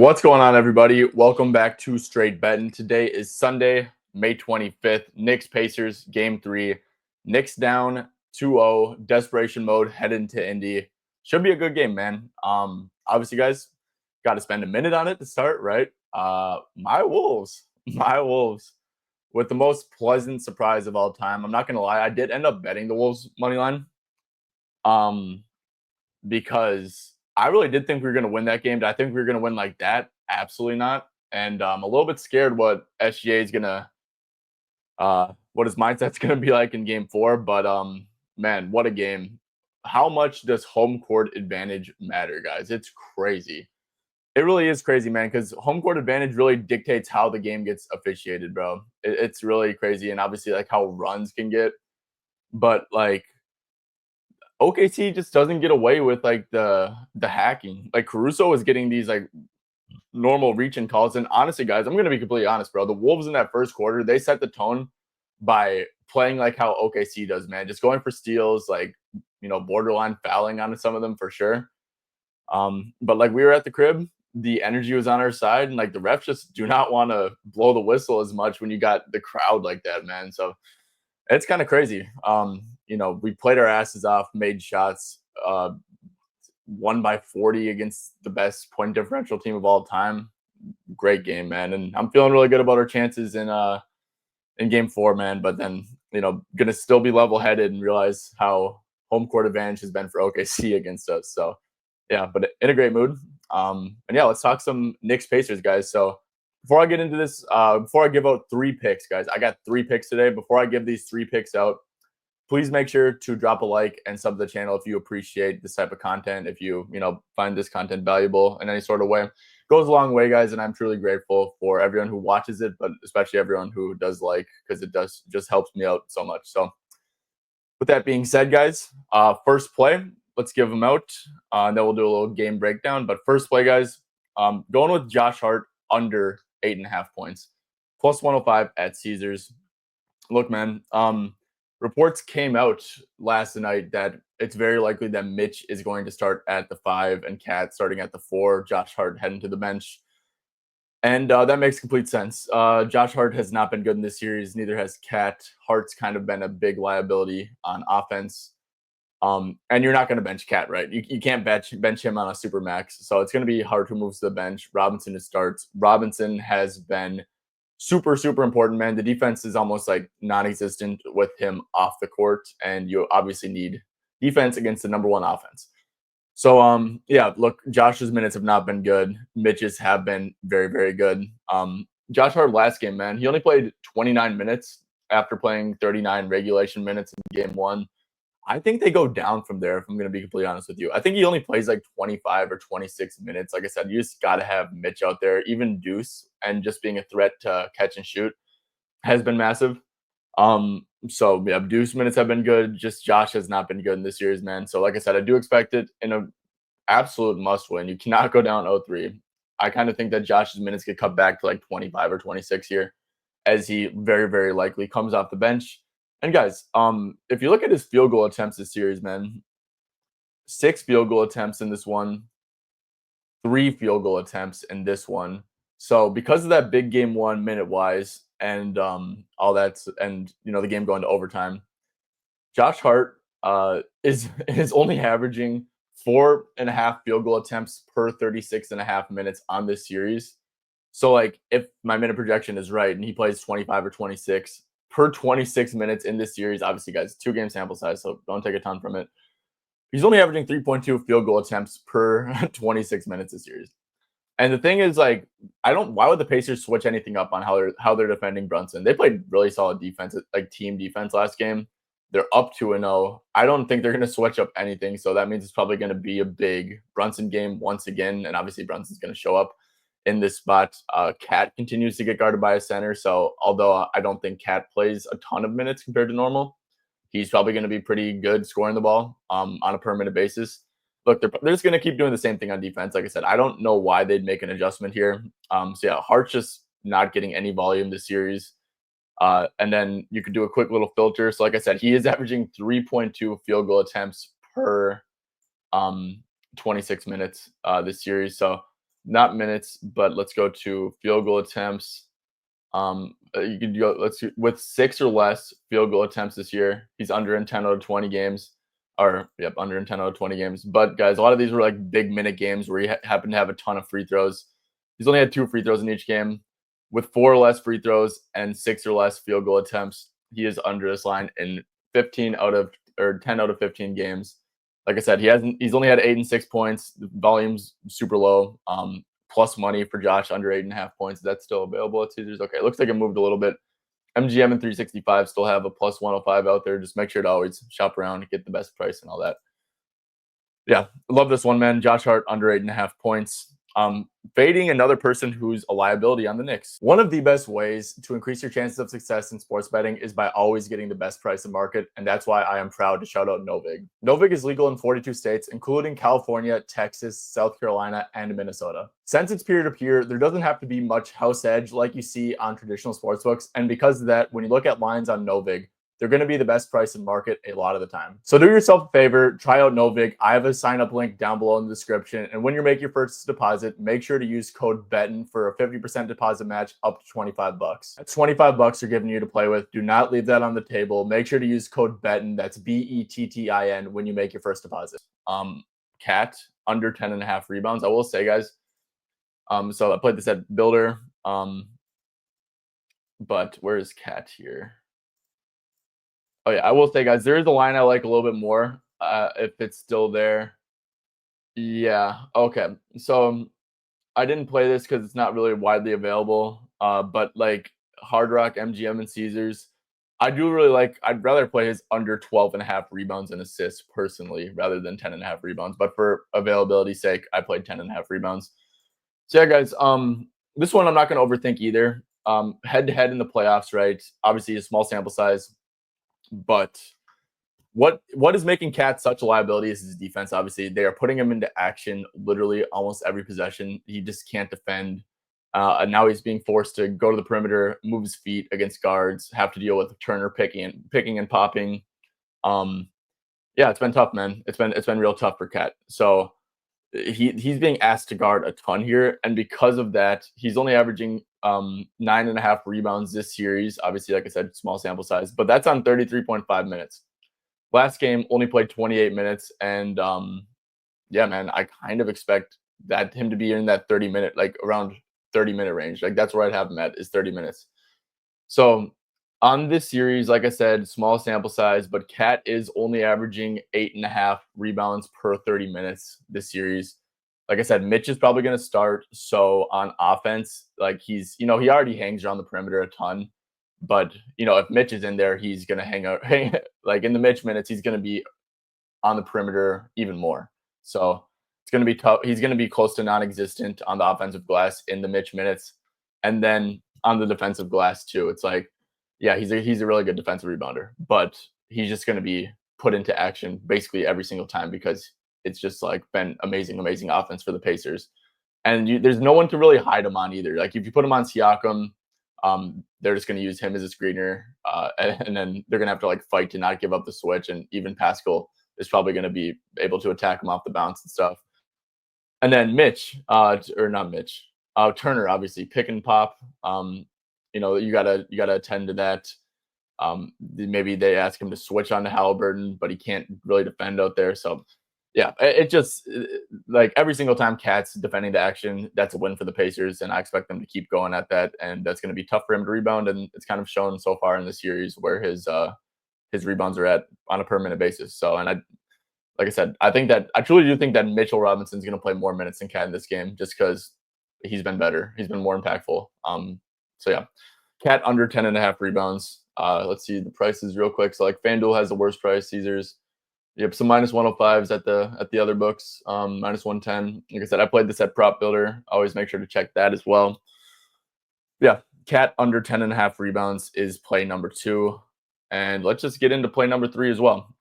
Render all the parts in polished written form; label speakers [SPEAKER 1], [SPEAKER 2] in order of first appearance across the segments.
[SPEAKER 1] What's going on, everybody? Welcome back to Straight Betting. Today is Sunday, May 25th. Knicks Pacers game 3. Knicks down 2-0. Desperation mode heading to Indy. Should be a good game, man. Obviously, guys, got to spend a minute on it to start, right? My Wolves, with the most pleasant surprise of all time. I'm not gonna lie, I did end up betting the Wolves money line. Because I really did think we were going to win that game. Did I think we were going to win like that? Absolutely not. And I'm a little bit scared what SGA is going to, what his mindset's going to be like in game 4. But man, what a game. How much does home court advantage matter, guys? It's crazy. It really is crazy, man, because home court advantage really dictates how the game gets officiated, bro. It's really crazy. And obviously, like how runs can get. But like, OKC just doesn't get away with like the hacking. Like Caruso was getting these like normal reach and calls. And honestly, guys, I'm gonna be completely honest, bro. The Wolves in that first quarter, they set the tone by playing like how OKC does, man. Just going for steals, like borderline fouling on some of them for sure. But like we were at the crib, the energy was on our side, and like the refs just do not want to blow the whistle as much when you got the crowd like that, man. So it's kind of crazy. We played our asses off, made shots, won by 40 against the best point differential team of all time. Great game, man. And I'm feeling really good about our chances in game 4, man. But then, gonna still be level headed and realize how home court advantage has been for OKC against us. So yeah, but in a great mood. And yeah, let's talk some Knicks Pacers, guys. So before I get into this, before I give out 3 picks, guys, I got 3 picks today. Before I give these 3 picks out, please make sure to drop a like and sub to the channel if you appreciate this type of content. If you, find this content valuable in any sort of way, it goes a long way, guys. And I'm truly grateful for everyone who watches it, but especially everyone who does like, because it does just helps me out so much. So with that being said, guys, first play, let's give them out. And then we'll do a little game breakdown. But first play, guys, going with Josh Hart under 8.5 points, plus 105 at Caesars. Look, man, reports came out last night that it's very likely that Mitch is going to start at the 5 and Cat starting at the 4, Josh Hart heading to the bench. And that makes complete sense. Josh Hart has not been good in this series. Neither has Cat. Hart's kind of been a big liability on offense. And you're not going to bench Cat, right? You can't bench him on a super max. So it's going to be Hart who moves to the bench. Robinson who starts. Robinson has been super, super important, man. The defense is almost like non-existent with him off the court, and you obviously need defense against the number 1 offense. So, yeah, look, Josh's minutes have not been good. Mitch's have been very, very good. Josh Hart last game, man, he only played 29 minutes after playing 39 regulation minutes in game 1. I think they go down from there, if I'm going to be completely honest with you. I think he only plays like 25 or 26 minutes. Like I said, you just got to have Mitch out there. Even Deuce and just being a threat to catch and shoot has been massive. So, yeah, Deuce minutes have been good. Just Josh has not been good in this series, man. So, like I said, I do expect it in an absolute must-win. You cannot go down 0-3. I kind of think that Josh's minutes get cut back to like 25 or 26 here as he very, very likely comes off the bench. And guys, if you look at his field goal attempts this series, man, 6 field goal attempts in this one, 3 field goal attempts in this one. So because of that big game 1 minute wise and all that, and the game going to overtime, Josh Hart is only averaging 4.5 field goal attempts per 36.5 minutes on this series. So like if my minute projection is right and he plays 25 or 26 per 26 minutes in this series, obviously, guys, 2-game sample size, so don't take a ton from it. He's only averaging 3.2 field goal attempts per 26 minutes this series. And the thing is, like, why would the Pacers switch anything up on how they're defending Brunson? They played really solid defense, like team defense last game. They're up 2-0. I don't think they're going to switch up anything. So that means it's probably going to be a big Brunson game once again. And obviously Brunson's going to show up in this spot. Cat continues to get guarded by a center. So although I don't think Cat plays a ton of minutes compared to normal, he's probably going to be pretty good scoring the ball on a per minute basis. Look, they're just going to keep doing the same thing on defense. Like I said, I don't know why they'd make an adjustment here. So yeah, Hart's just not getting any volume this series. And then you could do a quick little filter. So like I said, he is averaging 3.2 field goal attempts per 26 minutes this series. So not minutes, but let's go to field goal attempts. You could go. Let's see, with 6 or less field goal attempts this year, he's under in 10 out of 20 games, or yep, under in 10 out of 20 games. But guys, a lot of these were like big minute games where he happened to have a ton of free throws. He's only had 2 free throws in each game. With 4 or less free throws and 6 or less field goal attempts, he is under this line in 15 out of or 10 out of 15 games. Like I said, he's only had 8 and 6 points. The volume's super low. Plus money for Josh under 8.5 points. That's still available at Caesars. Okay, it looks like it moved a little bit. MGM and 365 still have a plus 105 out there. Just make sure to always shop around and get the best price and all that. Yeah, love this one, man. Josh Hart under 8.5 points. Fading another person who's a liability on the Knicks. One of the best ways to increase your chances of success in sports betting is by always getting the best price in market, and that's why I am proud to shout out NoVig. NoVig is legal in 42 states, including California, Texas, South Carolina, and Minnesota. Since it's peer-to-peer, there doesn't have to be much house edge like you see on traditional sportsbooks, and because of that, when you look at lines on NoVig, they're going to be the best price in market a lot of the time. So do yourself a favor, try out NoVig. I have a sign up link down below in the description. And when you make your first deposit, make sure to use code BETTIN for a 50% deposit match up to 25 bucks. That's 25 bucks they're giving you to play with. Do not leave that on the table. Make sure to use code BETTIN. That's BETTIN when you make your first deposit. Cat under 10.5 rebounds. I will say, guys. So I played this at Builder. But where is Cat here? Oh yeah, I will say, guys, there is a line I like a little bit more. If it's still there. Yeah. Okay. So I didn't play this because it's not really widely available. But like Hard Rock, MGM, and Caesars, I do really like. I'd rather play his under 12.5 rebounds and assists personally, rather than 10.5 rebounds. But for availability's sake, I played 10.5 rebounds. So yeah, guys. This one I'm not going to overthink either. Head to head in the playoffs, right? Obviously, a small sample size. But what is making Cat such a liability is his defense. Obviously, they are putting him into action literally almost every possession. He just can't defend. And now he's being forced to go to the perimeter, move his feet against guards, have to deal with Turner picking and popping. Yeah, it's been tough, man. It's been real tough for Cat. So he's being asked to guard a ton here, and because of that, he's only averaging 9.5 rebounds this series. Obviously, like I said, small sample size, but that's on 33.5 minutes. Last game only played 28 minutes, and yeah, man, I kind of expect that him to be in that 30-minute, like around 30-minute range. Like that's where I'd have him at, is 30 minutes. So on this series, like I said, small sample size, but Cat is only averaging 8.5 rebounds per 30 minutes this series. Like I said, Mitch is probably going to start. So on offense, like he already hangs around the perimeter a ton. But, if Mitch is in there, he's going to hang like in the Mitch minutes, he's going to be on the perimeter even more. So it's going to be tough. He's going to be close to non-existent on the offensive glass in the Mitch minutes. And then on the defensive glass too. It's like, yeah, he's a really good defensive rebounder, but he's just going to be put into action basically every single time because it's just like been amazing offense for the Pacers. And there's no one to really hide him on either. Like if you put him on Siakam, they're just going to use him as a screener, and then they're going to have to like fight to not give up the switch. And even Pascal is probably going to be able to attack him off the bounce and stuff. And then Mitch, or not Mitch, Turner, obviously pick and pop. You gotta attend to that. Maybe they ask him to switch on to Halliburton, but he can't really defend out there. So yeah, it just like every single time Cat's defending the action, that's a win for the Pacers, and I expect them to keep going at that. And that's going to be tough for him to rebound, and it's kind of shown so far in the series where his rebounds are at on a per minute basis. So, and like I said, I truly do think that Mitchell Robinson's going to play more minutes than Cat in this game, just because he's been better, he's been more impactful. So yeah, Cat under 10.5 rebounds. Let's see the prices real quick. So like FanDuel has the worst price, Caesars. Yep, some minus 105s at the other books, minus 110. Like I said, I played this at Prop Builder. Always make sure to check that as well. Yeah, Cat under 10.5 rebounds is play number 2. And let's just get into play number 3 as well.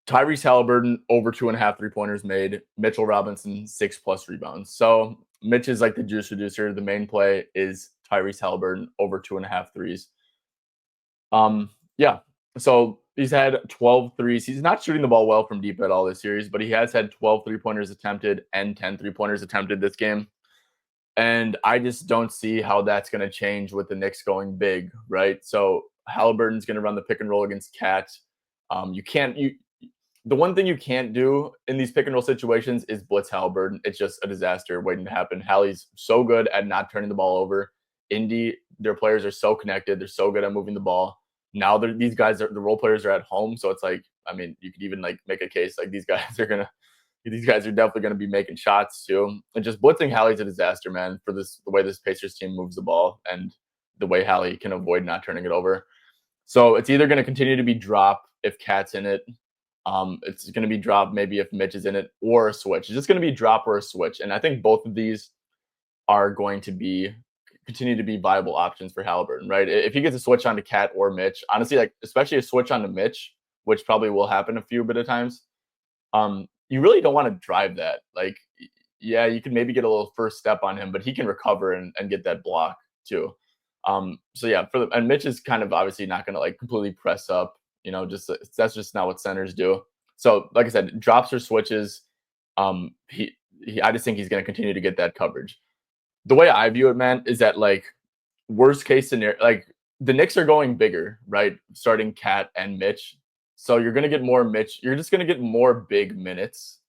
[SPEAKER 1] Tyrese Halliburton over 2.5 3-pointers made. Mitchell Robinson 6+ rebounds. So Mitch is like the juice reducer. The main play is Tyrese Halliburton over 2.5 threes. Yeah. So He's had 12 threes. He's not shooting the ball well from deep at all this series, but he has had 12 3-pointers attempted and 10 3-pointers attempted this game. And I just don't see how that's going to change with the Knicks going big, right? So Halliburton's going to run the pick and roll against Cat. The one thing you can't do in these pick and roll situations is blitz Halliburton. It's just a disaster waiting to happen. Hallie's so good at not turning the ball over. Indy, their players are so connected. They're so good at moving the ball. Now these guys the role players are at home, so it's like, I mean, you could even like make a case like these guys are definitely gonna be making shots too. And just blitzing Hallie's a disaster, man, for the way this Pacers team moves the ball and the way Hallie can avoid not turning it over. So it's either gonna continue to be drop if Cat's in it. It's gonna be drop maybe if Mitch is in it, or a switch. It's just gonna be drop or a switch. And I think both of these are going to continue to be viable options for Halliburton, right? If he gets a switch onto Cat or Mitch, honestly, like especially a switch onto Mitch, which probably will happen a few bit of times, you really don't want to drive that. Like, yeah, you could maybe get a little first step on him, but he can recover and get that block too. So yeah, and Mitch is kind of obviously not going to like completely press up, just that's just not what centers do. So like I said, drops or switches, I just think he's going to continue to get that coverage. The way I view it, man, is that like worst case scenario, like the Knicks are going bigger, right? Starting Cat and Mitch. So you're gonna get more Mitch. You're just gonna get more big minutes.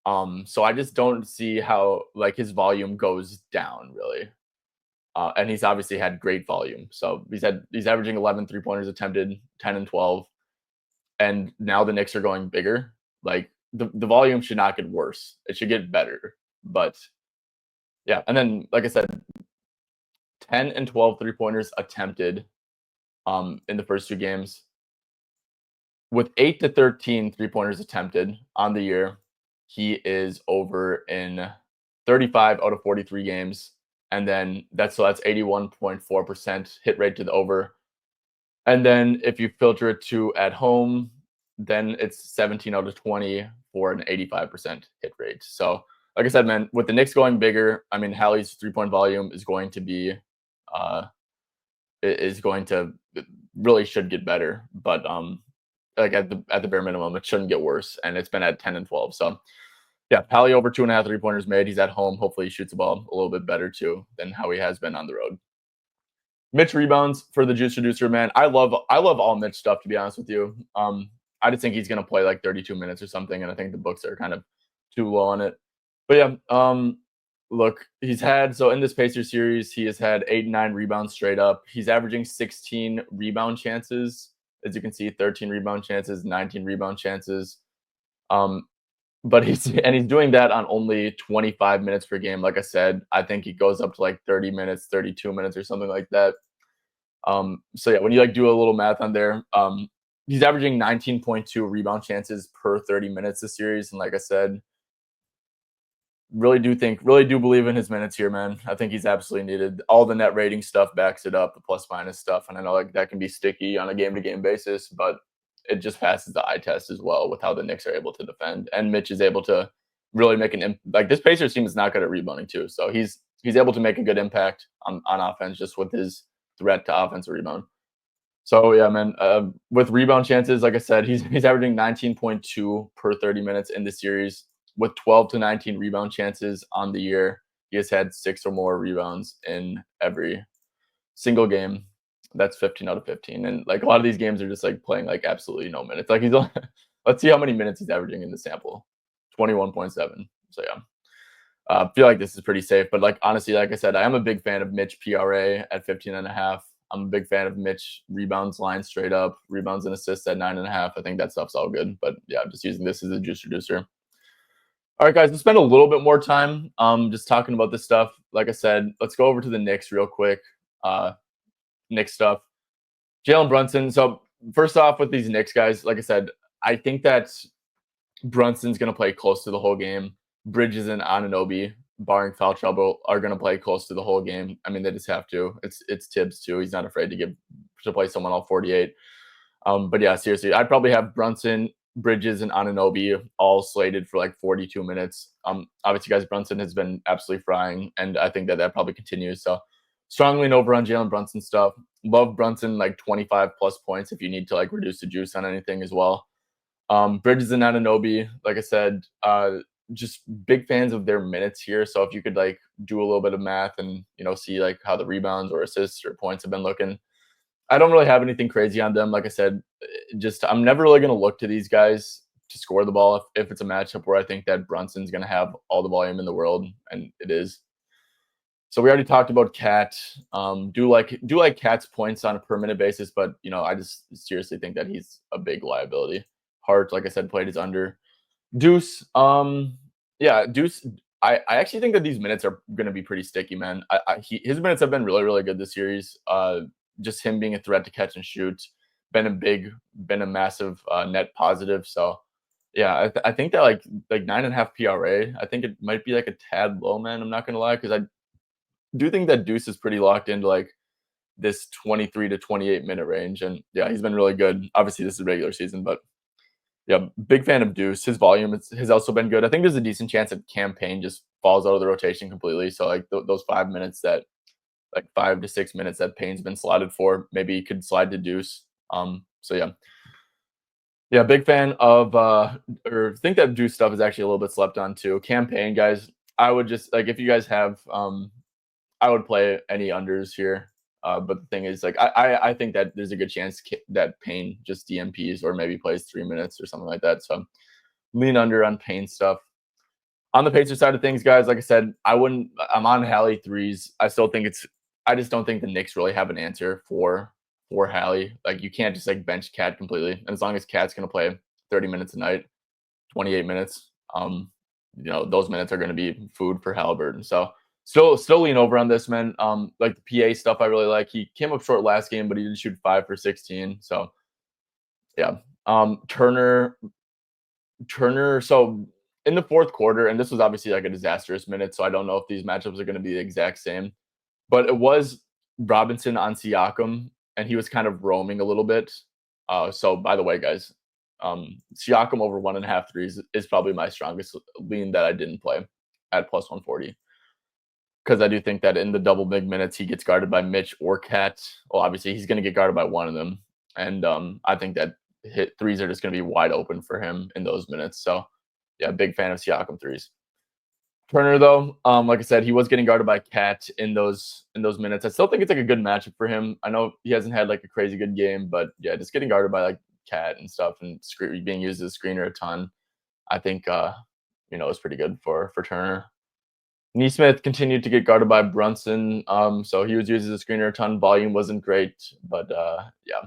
[SPEAKER 1] So I just don't see how like his volume goes down really. And he's obviously had great volume. So he's averaging 11 3-pointers attempted, 10 and 12. And now the Knicks are going bigger. Like the volume should not get worse. It should get better. But yeah, and then like I said, 10 and 12 3-pointers attempted in the first two games. With 8 to 13 3-pointers attempted on the year, he is over in 35 out of 43 games. And then that's 81.4% hit rate to the over. And then if you filter it to at home, then it's 17 out of 20 for an 85% hit rate. So like I said, man, with the Knicks going bigger, I mean, Hallie's 3-point volume is going to really should get better. But like at the bare minimum, it shouldn't get worse. And it's been at 10 and 12. So yeah, Hallie over 2.5 3-pointers made. He's at home. Hopefully he shoots the ball a little bit better too than how he has been on the road. Mitch rebounds for the juice reducer, man. I love all Mitch stuff, to be honest with you. I just think he's gonna play like 32 minutes or something, and I think the books are kind of too low on it. But yeah, look, in this Pacers series, he has had 8 and 9 rebounds straight up. He's averaging 16 rebound chances. As you can see, 13 rebound chances, 19 rebound chances. But he's doing that on only 25 minutes per game. Like I said, I think he goes up to like 30 minutes, 32 minutes or something like that. So yeah, when you like do a little math on there, he's averaging 19.2 rebound chances per 30 minutes this series. And like I said, really do believe in his minutes here, man. I think he's absolutely needed. All the net rating stuff backs it up, the plus minus stuff. And I know like that can be sticky on a game to game basis, but it just passes the eye test as well with how the Knicks are able to defend. And Mitch is able to really make like this Pacers team is not good at rebounding too. So he's able to make a good impact on offense just with his threat to offensive rebound. So yeah, man, with rebound chances, like I said, he's averaging 19.2 per 30 minutes in the series with 12 to 19 rebound chances on the year. He has had 6 or more rebounds in every single game. That's 15 out of 15. And like a lot of these games are just like playing like absolutely no minutes. Like let's see how many minutes he's averaging in the sample. 21.7. So yeah. I feel like this is pretty safe, but like honestly, like I said, I am a big fan of Mitch PRA at 15.5. I'm a big fan of Mitch rebounds line straight up, rebounds and assists at 9.5. I think that stuff's all good. But yeah, I'm just using this as a juice reducer. All right, guys, let's spend a little bit more time just talking about this stuff. Like I said, let's go over to the Knicks real quick. Knicks stuff. Jalen Brunson. So first off, with these Knicks guys, like I said, I think that Brunson's going to play close to the whole game. Bridges and Anunoby, barring foul trouble, are going to play close to the whole game. I mean, they just have to. It's Tibbs too. He's not afraid to play someone all 48. But yeah, seriously, I'd probably have Brunson, Bridges, and Anunoby all slated for like 42 minutes. Obviously, guys, Brunson has been absolutely frying, and I think that probably continues. So strongly lean over on Jalen Brunson stuff. Love Brunson like 25 plus points if you need to like reduce the juice on anything as well. Bridges and Anunoby, like I said, just big fans of their minutes here. So if you could like do a little bit of math and see like how the rebounds or assists or points have been looking. I don't really have anything crazy on them. Like I said, just I'm never really going to look to these guys to score the ball if it's a matchup where I think that Brunson's going to have all the volume in the world, and it is. So we already talked about Cat. Do like Cat's points on a per minute basis, but I just seriously think that he's a big liability. Hart, like I said, played his under. Deuce, yeah, Deuce. I actually think that these minutes are going to be pretty sticky, man. His minutes have been really, really good this series. Just him being a threat to catch and shoot, been a massive net positive. So, yeah, I think that like 9.5 PRA. I think it might be like a tad low, man. I'm not gonna lie, because I do think that Deuce is pretty locked into like this 23 to 28 minute range, and yeah, he's been really good. Obviously, this is regular season, but yeah, big fan of Deuce. His volume has also been good. I think there's a decent chance that Campaign just falls out of the rotation completely. So like those 5 minutes that, like 5 to 6 minutes that Payne's been slotted for, maybe he could slide to Deuce. So yeah, big fan of or think that Deuce stuff is actually a little bit slept on too. Campaign guys, I would just like if you guys have I would play any unders here. But the thing is, like, I think that there's a good chance that Payne just DMPs or maybe plays 3 minutes or something like that. So lean under on Payne stuff. On the Pacers side of things, guys, like I said, I'm on Hallie threes. I just don't think the Knicks really have an answer for Hallie. Like, you can't just like bench Cat completely. And as long as Cat's gonna play 30 minutes a night, 28 minutes, those minutes are gonna be food for Halliburton. So still lean over on this, man. Like the PA stuff I really like. He came up short last game, but he did shoot 5 for 16. So yeah. Turner. So in the fourth quarter, and this was obviously like a disastrous minute, so I don't know if these matchups are going to be the exact same. But it was Robinson on Siakam, and he was kind of roaming a little bit. So by the way, guys, Siakam over 1.5 threes is probably my strongest lean that I didn't play at plus 140. Because I do think that in the double big minutes, he gets guarded by Mitch or Cat. Well, obviously, he's going to get guarded by one of them. And I think that threes are just going to be wide open for him in those minutes. So, yeah, big fan of Siakam threes. Turner, though, like I said, he was getting guarded by Cat in those minutes. I still think it's like a good matchup for him. I know he hasn't had like a crazy good game, but yeah, just getting guarded by like Cat and stuff and being used as a screener a ton, I think is pretty good for Turner. Neesmith continued to get guarded by Brunson, so he was used as a screener a ton. Volume wasn't great, but yeah.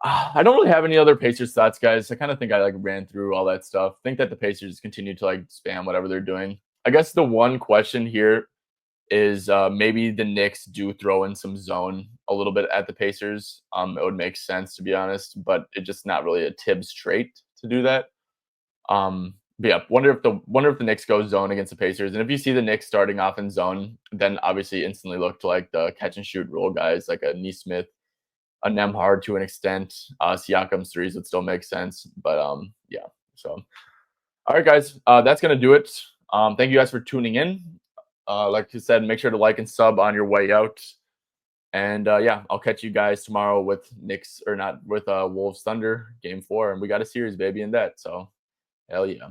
[SPEAKER 1] I don't really have any other Pacers thoughts, guys. I kind of think I like ran through all that stuff. I think that the Pacers continue to like spam whatever they're doing. I guess the one question here is maybe the Knicks do throw in some zone a little bit at the Pacers. It would make sense, to be honest, but it's just not really a Tibbs trait to do that. But yeah, wonder if the Knicks go zone against the Pacers, and if you see the Knicks starting off in zone, then obviously instantly look to like the catch and shoot role guys like a Neesmith, a Nemhard to an extent. Siakam's threes would still make sense, but yeah. So, all right, guys, that's gonna do it. Thank you guys for tuning in. Like I said, make sure to like and sub on your way out. And yeah, I'll catch you guys tomorrow with Wolves Thunder game 4, and we got a series, baby, in that. So hell yeah.